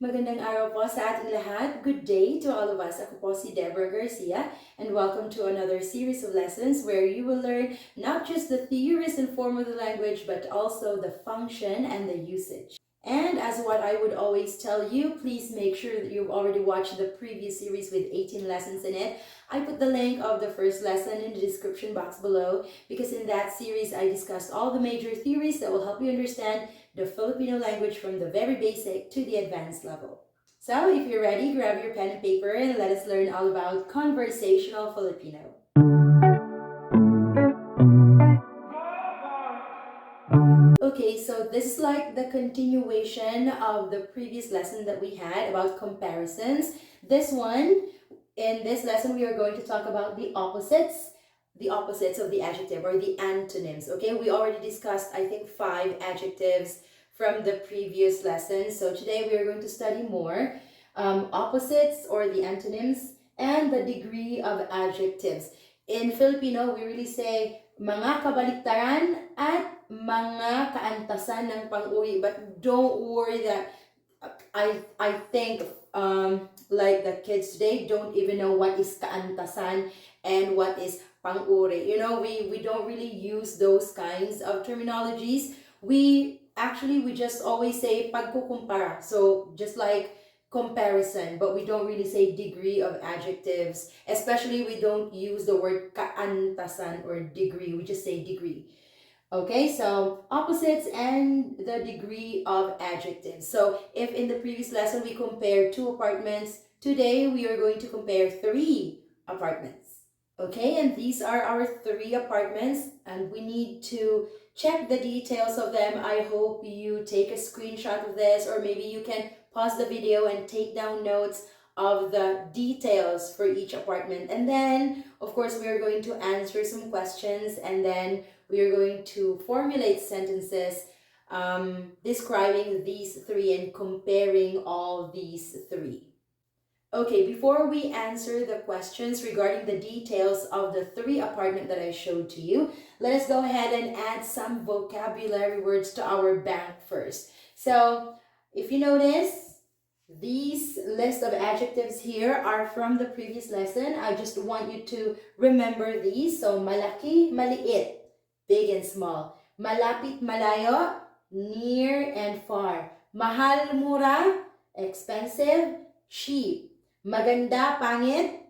Magandang araw po sa ating lahat. Good day to all of us. Ako po si Deborah Garcia and welcome to another series of lessons where you will learn not just the theories and form of the language but also the function and the usage. And as what I would always tell you, please make sure that you've already watched the previous series with 18 lessons in it. I put the link of the first lesson in the description box below because in that series I discussed all the major theories that will help you understand the Filipino language from the very basic to the advanced level. So if you're ready, grab your pen and paper and let us learn all about conversational Filipino. Okay, so this is like the continuation of the previous lesson that we had about comparisons. In this lesson, we are going to talk about the opposites of the adjective or the antonyms. Okay, we already discussed, I think, 5 adjectives from the previous lesson. So today we are going to study more opposites or the antonyms and the degree of adjectives. In Filipino, we really say mga kabaliktaran at mga kaantasan ng pang-uri. But don't worry that I think like the kids today don't even know what is kaantasan and what is pang-uri. You know, we don't really use those kinds of terminologies. We just always say pagkukumpara. So just like comparison, but we don't really say degree of adjectives. Especially we don't use the word kaantasan or degree. We just say degree. Okay, so opposites and the degree of adjectives. So if in the previous lesson we compared 2 apartments, today we are going to compare 3 apartments. Okay, and these are our 3 apartments and we need to check the details of them. I hope you take a screenshot of this, or maybe you can pause the video and take down notes of the details for each apartment. And then, of course, we are going to answer some questions and then we are going to formulate sentences describing these 3 and comparing all these 3. Okay, before we answer the questions regarding the details of the 3 apartment that I showed to you, let us go ahead and add some vocabulary words to our bank first. So, if you notice, these list of adjectives here are from the previous lesson. I just want you to remember these. So, malaki, maliit, big and small. Malapit, malayo, near and far. Mahal, mura, expensive, cheap. Maganda, pangit,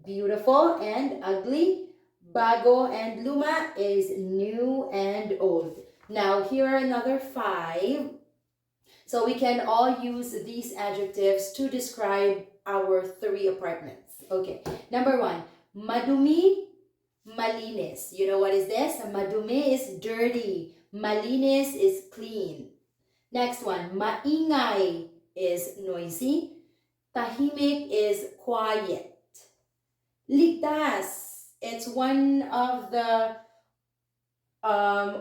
beautiful and ugly. Bago and luma is new and old. Now, here are another 5. So we can all use these adjectives to describe our 3 apartments. Okay, number 1, madumi, malinis. You know what is this? Madumi is dirty. Malinis is clean. Next one, maingay is noisy. Tahimik is quiet. Ligtas, it's one of the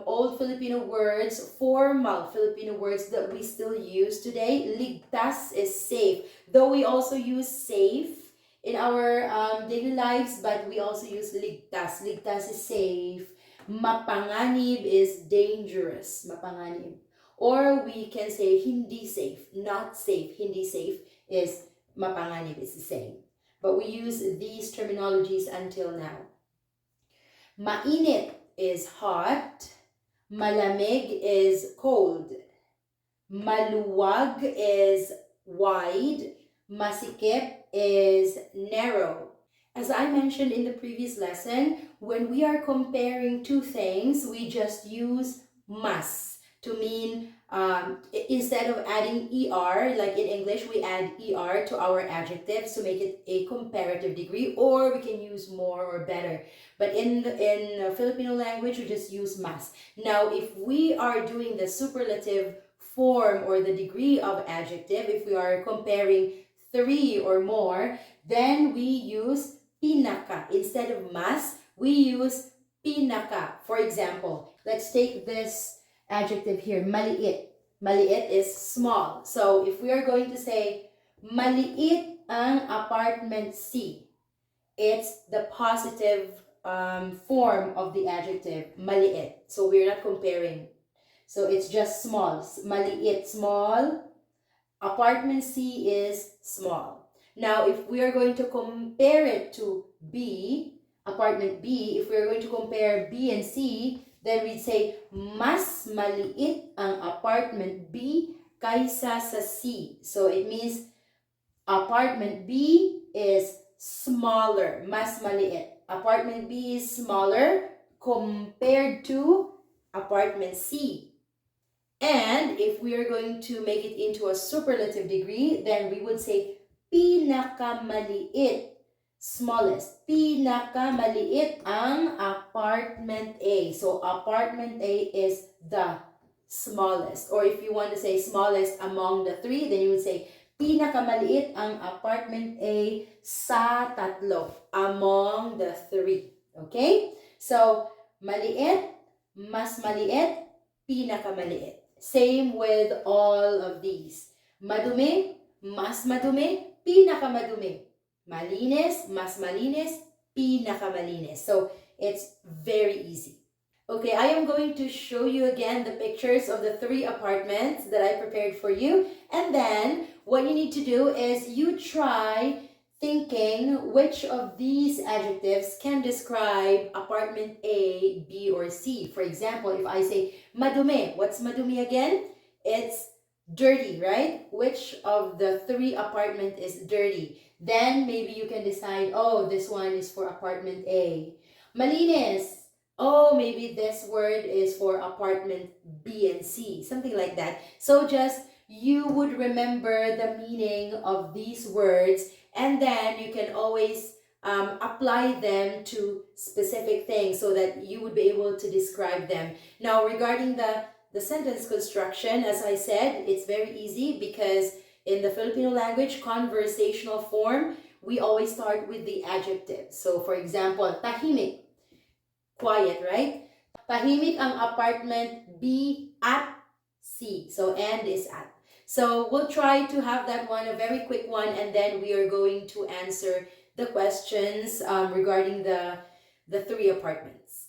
old Filipino words, formal Filipino words that we still use today. Ligtas is safe. Though we also use safe in our daily lives, but we also use ligtas. Ligtas is safe. Mapanganib is dangerous. Mapanganib. Or we can say hindi safe, not safe. Hindi safe is mapanganib, is the same. But we use these terminologies until now. Mainit is hot. Malamig is cold. Maluwag is wide. Masikip is narrow. As I mentioned in the previous lesson, when we are comparing 2 things, we just use mas to mean instead of adding er, like in English, we add er to our adjectives to make it a comparative degree, or we can use more or better. But in Filipino language, we just use mas. Now, if we are doing the superlative form or the degree of adjective, if we are comparing 3 or more, then we use pinaka. Instead of mas, we use pinaka. For example, let's take this adjective here, maliit. Maliit is small. So if we are going to say, maliit ang apartment C, it's the positive form of the adjective, maliit. So we're not comparing. So it's just small. Maliit, small. Apartment C is small. Now, if we are going to compare it to B, apartment B, if we are going to compare B and C, then we'd say, mas maliit ang apartment B kaysa sa C. So it means apartment B is smaller, mas maliit. Apartment B is smaller compared to apartment C. And if we are going to make it into a superlative degree, then we would say pinakamaliit, smallest. Pinakamaliit ang apartment A. So apartment A is the smallest. Or if you want to say smallest among the three, then you would say pinakamaliit ang apartment A sa tatlo, among the three. Okay? So maliit, mas maliit, pinakamaliit. Same with all of these. Madumi, mas madumi, pinakamadumi. Malinis, mas malinis, pinakamalinis. So it's very easy. Okay, I am going to show you again the pictures of the three apartments that I prepared for you. And then what you need to do is you try thinking which of these adjectives can describe apartment A, B, or C. For example, if I say madumi, what's madumi again? It's dirty, right? Which of the three apartment is dirty? Then maybe you can decide, oh, this one is for apartment A. Malinis, oh, maybe this word is for apartment B and C, something like that. So just you would remember the meaning of these words, and then you can always apply them to specific things so that you would be able to describe them. Now, regarding the sentence construction, as I said, it's very easy because in the Filipino language, conversational form, we always start with the adjective. So, for example, tahimik, quiet, right? Tahimik ang apartment B at C. So, and is at. So, we'll try to have that one, a very quick one, and then we are going to answer the questions regarding the three apartments.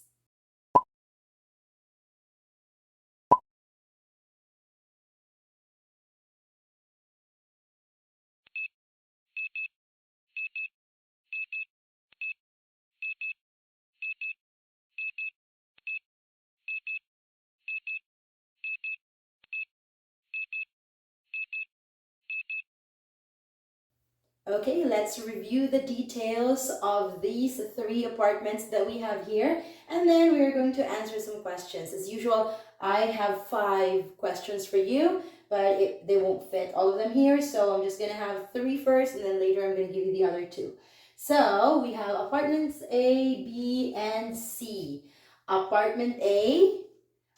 Okay, let's review the details of these three apartments that we have here, and then we're going to answer some questions. As usual, I have 5 questions for you, but they won't fit all of them here, so I'm just going to have 3 first, and then later I'm going to give you the other 2. So, we have apartments A, B, and C. Apartment A,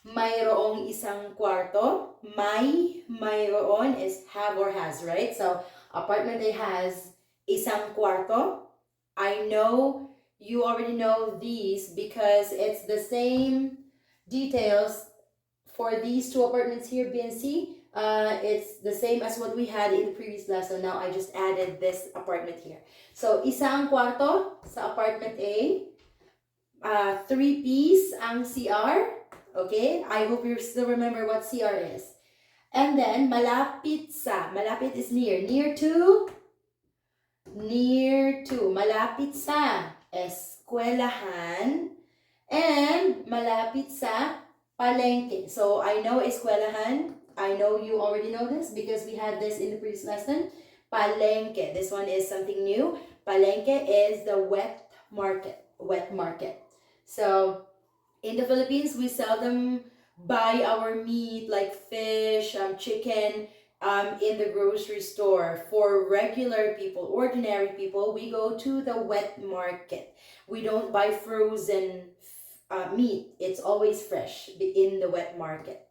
mayroong isang kwarto. Mayroon is have or has, right? So, apartment A has isang kwarto. I know you already know these because it's the same details for these 2 apartments here, B and C. It's the same as what we had in the previous lesson. Now, I just added this apartment here. So, isang kwarto sa apartment A. 3 piece ang CR. Okay, I hope you still remember what CR is. And then, malapit sa. Malapit is near. Near to. Malapit sa eskwelahan. And malapit sa palengke. So, I know eskwelahan. I know you already know this because we had this in the previous lesson. Palengke. This one is something new. Palengke is the wet market. So, in the Philippines, we seldom buy our meat like fish, chicken, in the grocery store. For regular people, ordinary people, we go to the wet market. We don't buy frozen meat. It's always fresh in the wet market.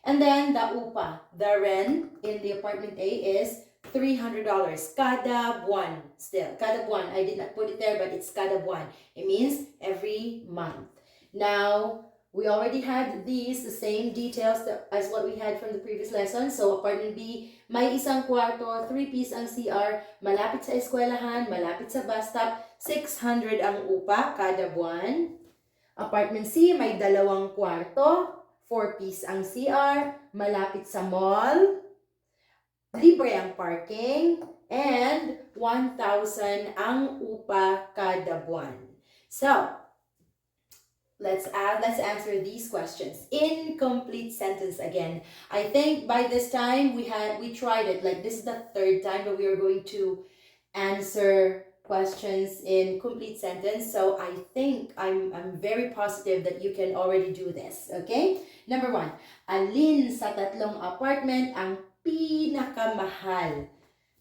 And then the upa, the rent in the apartment A is $300 kada buwan. Still, kada buwan. I did not put it there, but it's kada buwan. It means every month. Now, we already had the same details as what we had from the previous lesson. So, apartment B, may isang kwarto, 3-piece ang CR, malapit sa eskwelahan, malapit sa bus stop, 600 ang upa kada buwan. Apartment C, may 2 kwarto, 4-piece ang CR, malapit sa mall. libre ang parking, and 1,000 ang upa kada buwan. So, let's answer these questions. Incomplete sentence again. I think by this time we tried it. Like, this is the third time that we are going to answer questions in complete sentence. So I think I'm very positive that you can already do this. Okay? Number 1. Alin sa tatlong apartment ang pinakamahal?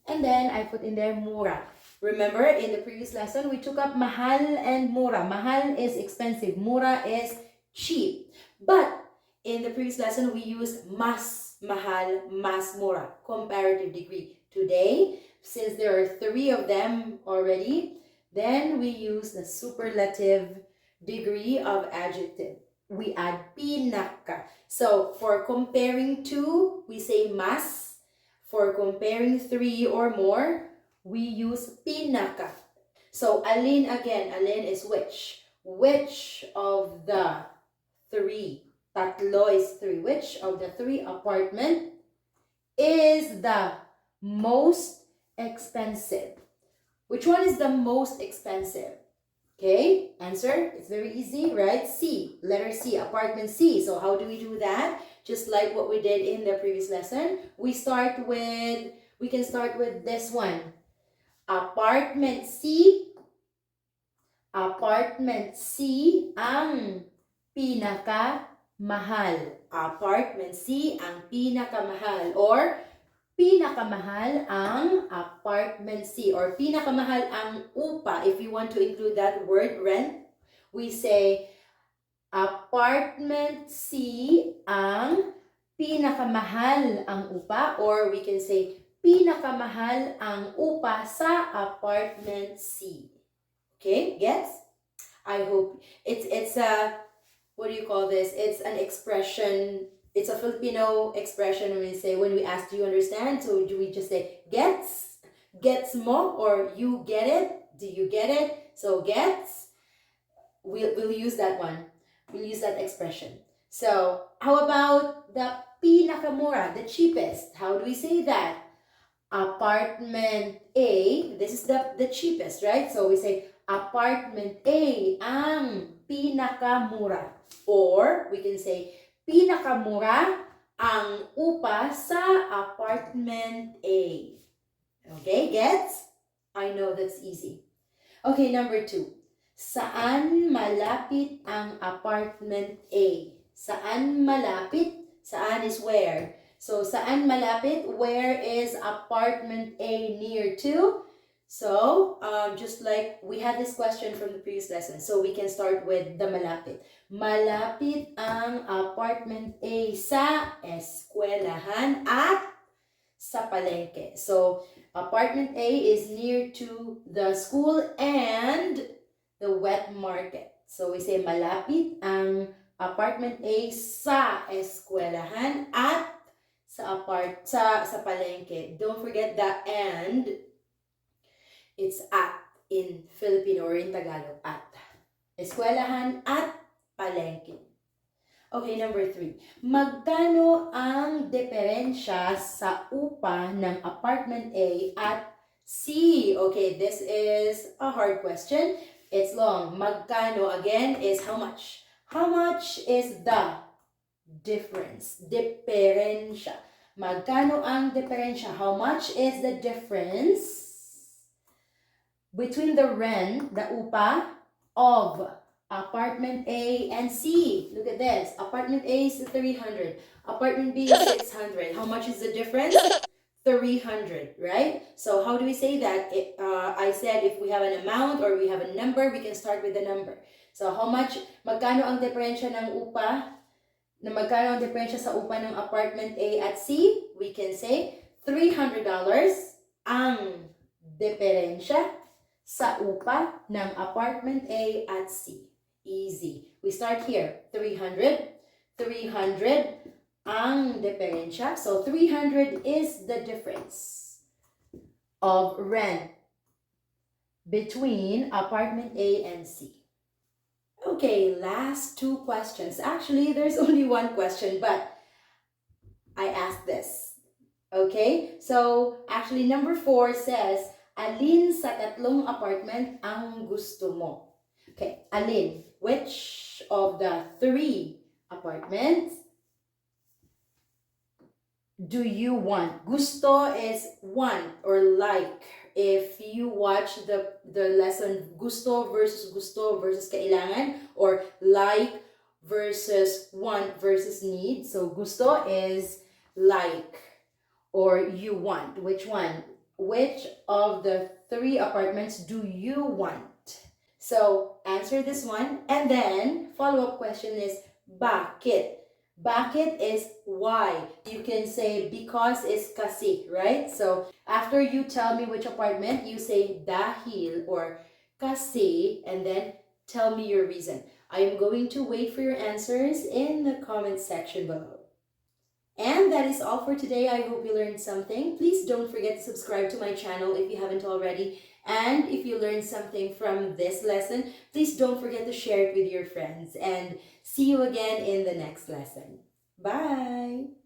And then I put in there mura. Remember, in the previous lesson, we took up mahal and mura. Mahal is expensive. Mura is cheap. But in the previous lesson, we used mas mahal, mas mura, comparative degree. Today, since there are 3 of them already, then we use the superlative degree of adjective. We add pinaka. So for comparing 2, we say mas. For comparing 3 or more, we use pinaka. So alin again, alin is which. Which of the 3? Tatlo is 3. Which of the 3 apartment is the most expensive? Which one is the most expensive? Okay, answer. It's very easy, right? C, letter C, apartment C. So how do we do that? Just like what we did in the previous lesson, we can start with this one. Apartment C ang pinakamahal. Apartment C ang pinakamahal, or pinakamahal ang apartment C, or pinakamahal ang upa. If you want to include that word, rent, we say apartment C ang pinakamahal ang upa, or we can say pinakamahal ang upa sa apartment C. Okay, gets? I hope it's a, what do you call this? It's an expression. It's a Filipino expression when we ask, do you understand? So do we just say gets mo, or you get it? Do you get it? So gets, we'll use that one. We'll use that expression. So how about the pinakamura, the cheapest? How do we say that? Apartment A, this is the cheapest, right? So we say apartment A ang pinakamura. Or we can say pinakamura ang upa sa apartment A. Okay, gets? I know that's easy. Okay, number 2. Saan malapit ang apartment A? Saan malapit? Saan is where. So, saan malapit? Where is apartment A near to? So, just like we had this question from the previous lesson. So, we can start with the malapit. Malapit ang apartment A sa eskwelahan at sa palengke. So, apartment A is near to the school and the wet market. So, we say malapit ang apartment A sa eskwelahan at sa palengke. Don't forget the and. It's at in Filipino or in Tagalog, at. Eskwelahan at palengke. Okay, number 3. Magkano ang diferensya sa upa ng apartment A at C? Okay, this is a hard question. It's long. Magkano again is how much. How much is the difference? Diferensya. Magkano ang diferensya? How much is the difference between the rent, the upa, of apartment A and C? Look at this. Apartment A is 300. Apartment B is 600. How much is the difference? 300, right? So how do we say that? I said if we have an amount or we have a number, we can start with the number. So how much, magkano ang diferensya ng upa? Magkano ang diferensya sa upa ng apartment A at C? We can say $300 ang diferensya sa upa ng apartment A at C. Easy. We start here. 300 ang diferensya. So 300 is the difference of rent between apartment A and C. Okay, last 2 questions. Actually, there's only one question, but I asked this. Okay? So, actually, number 4 says, alin sa tatlong apartment ang gusto mo? Okay, alin? Which of the 3 apartments do you want? Gusto is want or like. If you watch the lesson gusto versus kailangan, or like versus want versus need. So gusto is like or you want. Which one? Which of the 3 apartments do you want? So answer this one, and then follow-up question is bakit? Bakit is why. You can say because is kasi, right? So after you tell me which apartment, you say dahil or kasi, and then tell me your reason. I am going to wait for your answers in the comment section below. And that is all for today. I hope you learned something. Please don't forget to subscribe to my channel if you haven't already. And if you learned something from this lesson, please don't forget to share it with your friends. And see you again in the next lesson. Bye!